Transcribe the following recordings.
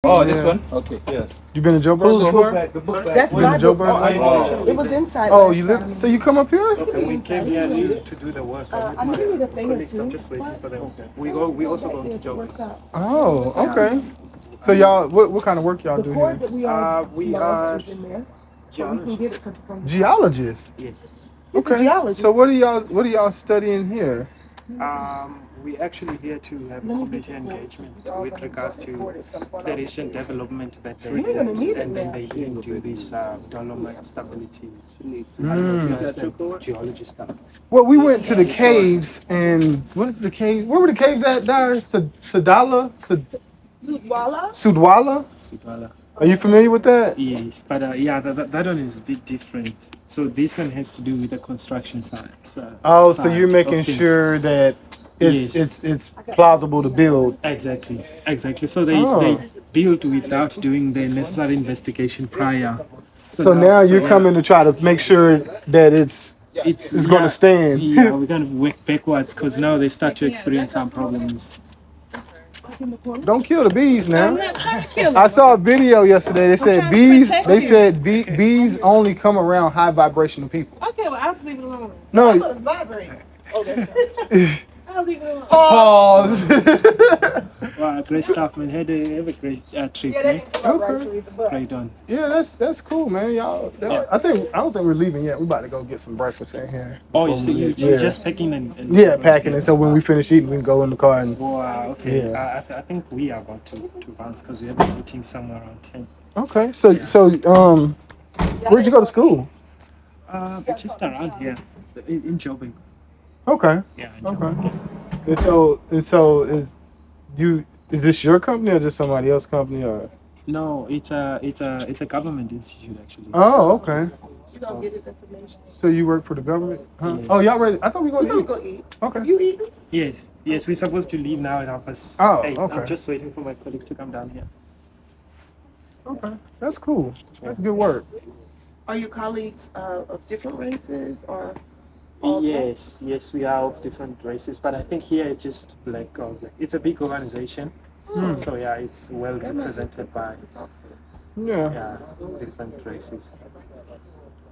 Oh, this one? Okay, yes. You been to Joburg before? The book bag. That's You been my to book. Joburg? It was inside. Oh, you live? So you come up here? Okay, we came here to do the work. I'm with I need a my thing or colleagues. I'm two. just waiting for them. We also go to Joburg. Oh, okay. So y'all, what kind of work y'all The do cord here? that we all We love are is in there, so we can get it from. Geologists. yes. He's a Okay. geologist. So what are y'all studying here? We actually here to have community engagement with regards to the recent development that they We're gonna need it and then now. they do this dolomite stability geology stuff. Well, we went to the caves and what is the cave? Where were the caves at, Dar? Sadala? Voila. Sudwala? Sudwala. Are you familiar with that? Yes, but yeah, that one is a bit different. So this one has to do with the construction side. Oh, so you're side making of things. sure that Yes. it's plausible to build. Exactly. So they Oh. build without doing the necessary investigation prior. So now you're yeah, coming to try to make sure that it's going to stand. Yeah, we kind of work backwards because now they start to experience some problems. Don't kill the bees now. I'm not trying to kill I him. saw a video yesterday. They said trying to bees. protect They you. said bees only come around high vibrational people. Okay, well I'll just leave it alone. No. It's vibrating. Oh, that's I'll leave it alone. Pause. Wow, great stuff, man. Have a great trip, Yeah, man. that vibration is the bus. Right on. Yeah, that's cool, man. Y'all. I don't think we're leaving yet. We're about to go get some breakfast in here. Oh, before we leave. you're just packing and Yeah, packing. And so when we finish eating, we can go in the car and. Wow, okay. Yeah. I think we are about to bounce because we have a meeting somewhere around 10. Okay. Where'd you go to school? Just around here in Joburg. Okay. Yeah, in Okay. Joburg. And so is this your company or just somebody else's company or? No, it's a government institute actually. Oh, okay. You gonna get his information. So you work for the government? Huh? Yes. Oh, y'all ready? I thought we were We're going gonna to eat. go eat. Okay. You eating? Yes, we're supposed to leave now at 8:30. Oh, I'm okay. just waiting for my colleagues to come down here. Okay. That's cool. That's good work. Are your colleagues of different races or? Yes, we are of different races, but I think here it's just black. It's a big organization, so yeah, it's well represented by Yeah. different races.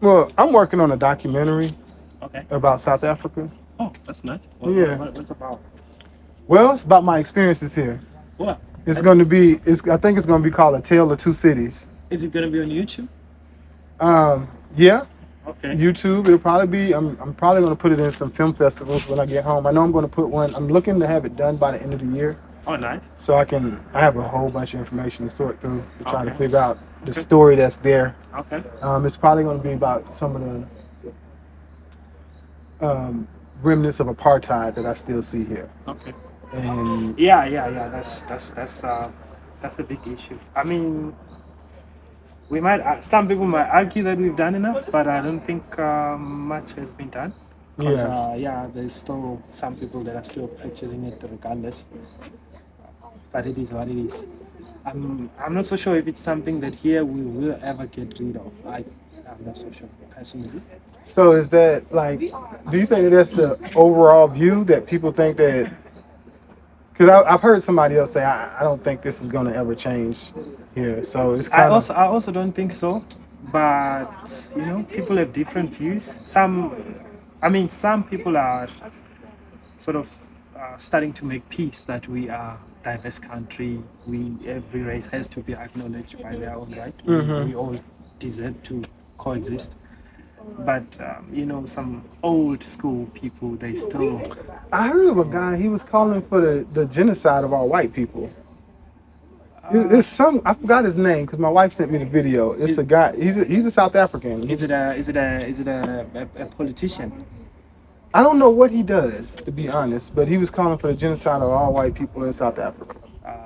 Well, I'm working on a documentary Okay. about South Africa. Oh, that's nice. Yeah. What's about? Well, it's about my experiences here. What? It's going to be. I think it's going to be called A Tale of Two Cities. Is it gonna be on YouTube? Yeah. Okay. YouTube. It'll probably be. I'm probably going to put it in some film festivals when I get home. I know I'm going to put one. I'm looking to have it done by the end of the year, Oh, nice. so I have a whole bunch of information to sort through to try to Okay. figure out the story that's there. Okay. It's probably going to be about some of the remnants of apartheid that I still see here. Okay. And Yeah. That's a big issue. I mean, we might. Some people might argue that we've done enough, but I don't think much has been done. 'Cause, there's still some people that are still practicing it regardless. But it is what it is. I'm not so sure if it's something that here we will ever get rid of. I'm not so sure personally. so is that like, do you think that's the overall view that people think that? Because I've heard somebody else say I don't think this is going to ever change here. So it's I kind of. also don't think so, but people have different views. Some people are sort of starting to make peace that we are a diverse country. Every race has to be acknowledged by their own right. We all deserve to coexist. But some old school people, they still. I heard of a guy. He was calling for the genocide of all white people. It's some. I forgot his name because my wife sent me the video. It's a guy. He's a South African. Is it a politician? I don't know what he does, to be honest, but he was calling for the genocide of all white people in South Africa.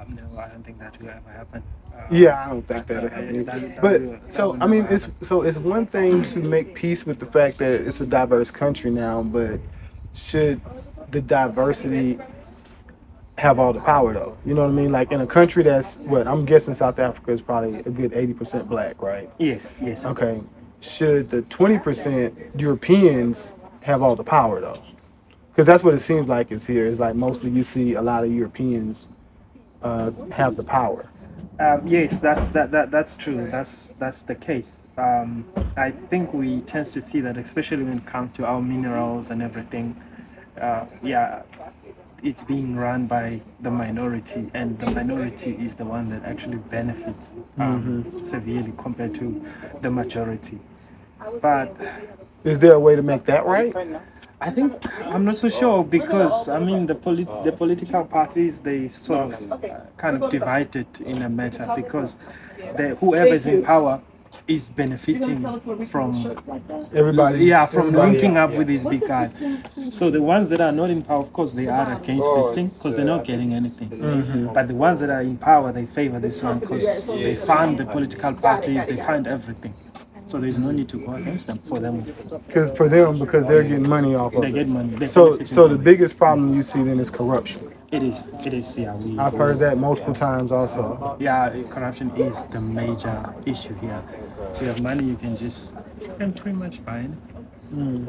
No, I don't think that will ever happen. Yeah, I don't think that'll happen. But so I mean, it's one thing to make peace with the fact that it's a diverse country now, but should the diversity have all the power though? You know what I mean? Like in a country that's what I'm guessing South Africa is probably a good 80% black, right? Yes. Okay. Should the 20% Europeans have all the power though? Because that's what it seems like is here. It's like mostly you see a lot of Europeans have the power. Yes, that's true. That's the case. I think we tend to see that, especially when it comes to our minerals and everything. Yeah, it's being run by the minority, and the minority is the one that actually benefits severely compared to the majority. But Is there a way to make that right? I think I'm not so sure, because I mean the political parties, they sort of kind of divided in a matter, because whoever's in power is benefiting from Everybody. from linking up with these big guys. So the ones that are not in power, of course, they are against this thing because they're not getting anything. But the ones that are in power, they favor this one because they fund the political parties, they fund everything. So there's no need to go against them for them. Because they're getting money off of They it. get money. They're So benefiting the from it. biggest problem you see then is corruption. It is, yeah. I've heard that multiple times also. Yeah, corruption is the major issue here. If you have money, you can pretty much buy anything.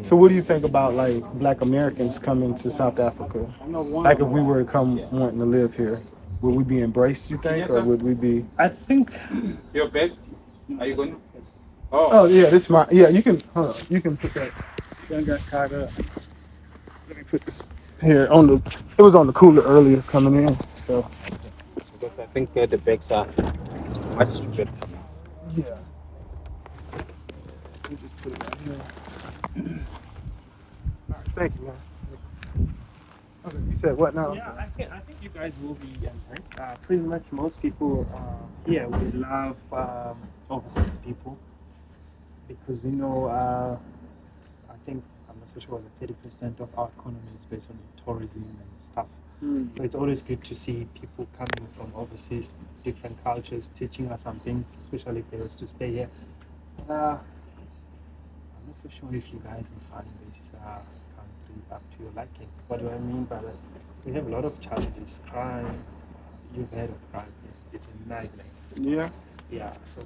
So what do you think about like black Americans coming to South Africa? Like if we were to come wanting to live here, would we be embraced, you think, or would we be? I think. Your bed? Are you going? Oh yeah, this my you can you can put that. I got cargo. Let me put this here on the. It was on the cooler earlier coming in, so. Because I think the bags are much better. Yeah. Let me just put it right here. All right, thank you, man. Okay, you said what now? Yeah, I think you guys will be embraced. Pretty much most people here will love overseas people, because I think I'm not so sure that 30% of our economy is based on tourism and stuff. So it's always good to see people coming from overseas, different cultures, teaching us some things, especially if they was to stay here. I'm not so sure if you guys will find this country up to your liking. What do I mean by that? We have a lot of challenges. Crime, you've heard of crime. It's a nightmare. Yeah. Yeah, so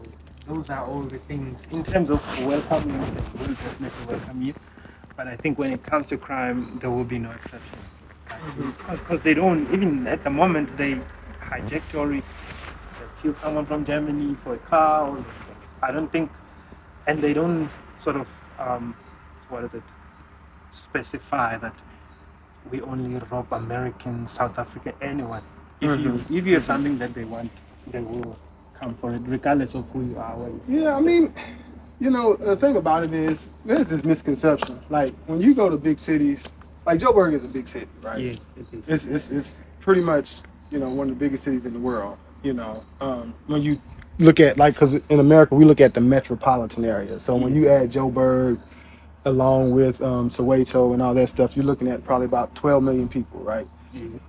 those are all the things. In terms of welcoming, they will definitely welcome you. But I think when it comes to crime, there will be no exception. Because they don't, even at the moment, they hijack tourists, they kill someone from Germany for a car. I don't think, and they don't sort of, specify that we only rob American, South African, anyone. If you have something that they want, they will come for it, regardless of who you are. Yeah, I mean, the thing about it is, there's this misconception. Like, when you go to big cities, like Joburg is a big city, right? Yeah, it is. It's pretty much, one of the biggest cities in the world, when you look at, like, because in America, we look at the metropolitan area. So when you add Joburg, along with Soweto and all that stuff, you're looking at probably about 12 million people, right? Yes.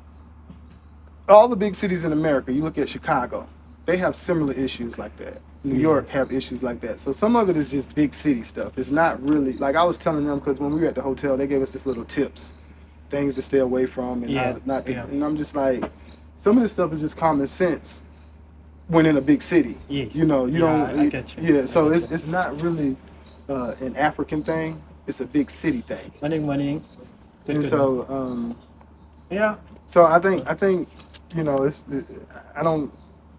All the big cities in America, you look at Chicago, they have similar issues like that. New York have issues like that. So some of it is just big city stuff. It's not really, like I was telling them, because when we were at the hotel, they gave us this little tips, things to stay away from, and and I'm just like, some of this stuff is just common sense when in a big city. Yes. You don't. I get you. Yeah. So it's not really an African thing. It's a big city thing. Money. And so yeah. So I think it's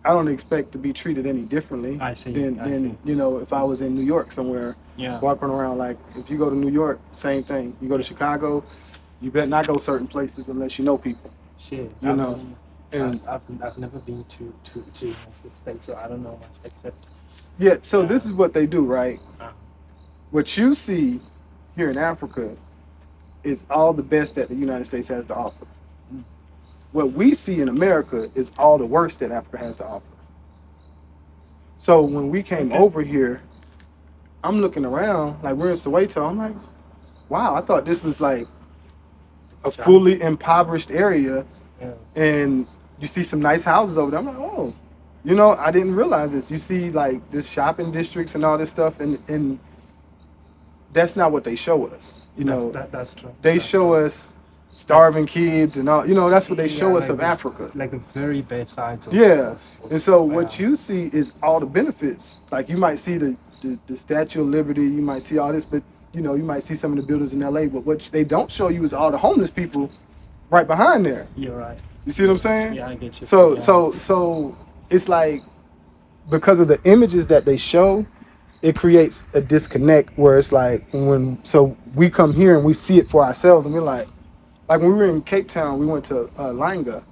I don't expect to be treated any differently than if I was in New York somewhere, walking around. Like if you go to New York, same thing. You go to Chicago, you better not go certain places unless you know people. Sure. And I've never been to United States, so I don't know much except. Yeah. So this is what they do, right? What you see here in Africa is all the best that the United States has to offer. What we see in America is all the worst that Africa has to offer. So when we came over here, I'm looking around, like we're in Soweto, I'm like, wow, I thought this was like a fully impoverished area, and you see some nice houses over there. I'm like, oh, I didn't realize this. You see like this shopping districts and all this stuff, and that's not what they show us. That's true. They show us starving kids and all. That's what they show us of Africa. Like the very bad sides. And so what you see is all the benefits. Like you might see the Statue of Liberty, you might see all this, but you might see some of the buildings in LA. But what they don't show you is all the homeless people right behind there. You're right. You see what I'm saying? Yeah, I get you. So Yeah. so it's like because of the images that they show, it creates a disconnect where it's like so we come here and we see it for ourselves and we're like when we were in Cape Town, we went to Langa,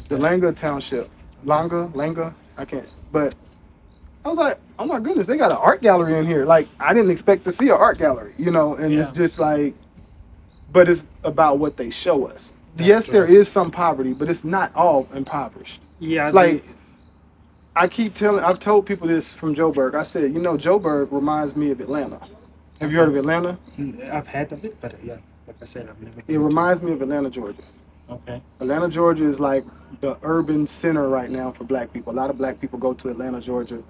the Langa township, Langa, I can't, but I was like, oh my goodness, they got an art gallery in here. Like I didn't expect to see an art gallery, and it's just like, but it's about what they show us. Yes, true. there is some poverty, but it's not all impoverished. Yeah. Like I've told people this from Joburg. I said, Joburg reminds me of Atlanta. Have you heard of Atlanta? I've heard of it, but yeah, like I said, I've never. It reminds me of Atlanta, Georgia. Okay. Atlanta, Georgia is like the urban center right now for black people. A lot of black people go to Atlanta, Georgia,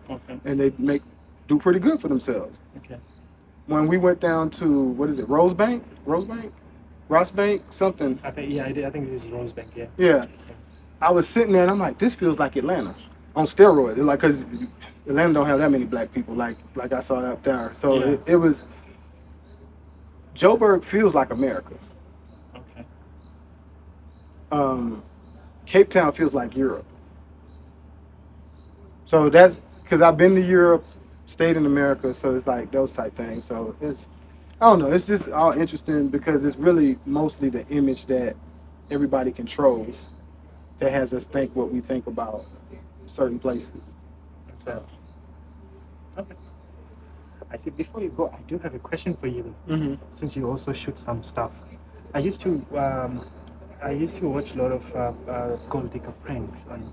and they do pretty good for themselves. Okay. When we went down to, what is it, Rosebank, something. I think this is Rosebank. Yeah. Yeah. I was sitting there and I'm like, this feels like Atlanta on steroids. Like, cause Atlanta don't have that many black people like I saw up there. So it was. Joburg feels like America. Okay. Cape Town feels like Europe. So that's because I've been to Europe, stayed in America, so it's like those type things. So I don't know, it's just all interesting because it's really mostly the image that everybody controls that has us think what we think about certain places. So. Okay. I see. Before you go, I do have a question for you. Mm-hmm. Since you also shoot some stuff, I used to watch a lot of gold digger pranks on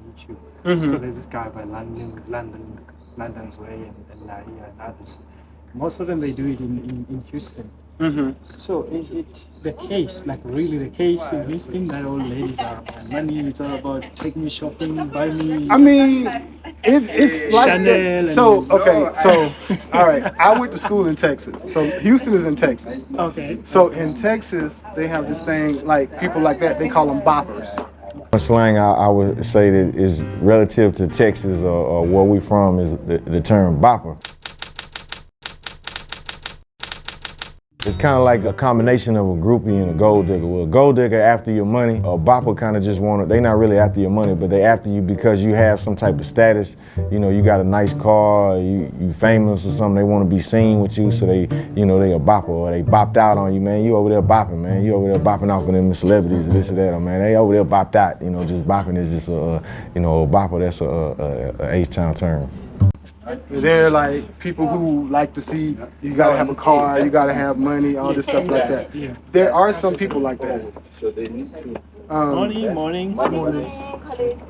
YouTube. Mm-hmm. So there's this guy by London's Way and Nadia and others. Most of them they do it in Houston. Mm-hmm. So is it the case, like really the case in Houston, that all ladies are about money? It's all about take me shopping, buy me. I mean, it's like Chanel that. So all right. I went to school in Texas. So Houston is in Texas. Okay. So in Texas, they have this thing like people like that. They call them boppers. A slang I would say that is relative to Texas or where we from is the term bopper. It's kind of like a combination of a groupie and a gold digger. Well, a gold digger after your money, a bopper kind of just they not really after your money, but they after you because you have some type of status. You got a nice car, you famous or something, they want to be seen with you, so they a bopper, or they bopped out on you, man. You over there bopping, man. You over there bopping off of them celebrities, this or that, or man, they over there bopped out. Just bopping is just a bopper, that's a H-Town term. They're like people who like to see you gotta have a car, you gotta have money, all this stuff like that. Yeah. There are some people like that. Morning.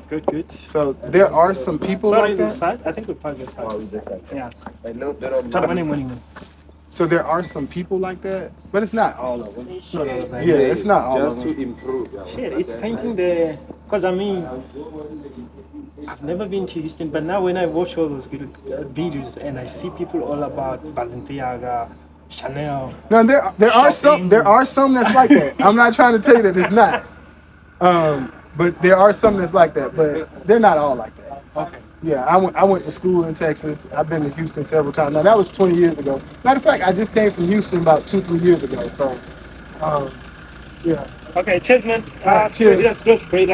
Good. So there are some people like that. Side? I think we parked this side. Yeah. Morning. So there are some people like that, but it's not all of them. Yeah, it's not all of them. Just to improve. Shit, it's thinking because I've never been to Houston, but now when I watch all those videos and I see people all about Balenciaga, Chanel. No, there are some that's like that. I'm not trying to tell you that it's not. But there are some that's like that, but they're not all like that. Okay. Yeah, I went to school in Texas. I've been to Houston several times. Now that was 20 years ago. Matter of fact, I just came from Houston about 2-3 years ago. So, yeah. Okay, cheers, man. Cheers. Just great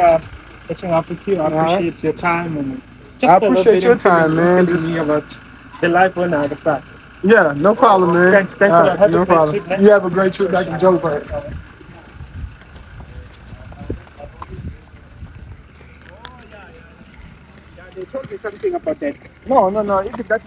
catching up with you. I appreciate your time and I appreciate your time, man. Just me about the life on the other side. Yeah, no problem, man. Thanks a lot. Have no a great problem. trip, man. You have a great trip back to Joburg. They told me something about that. No. If that's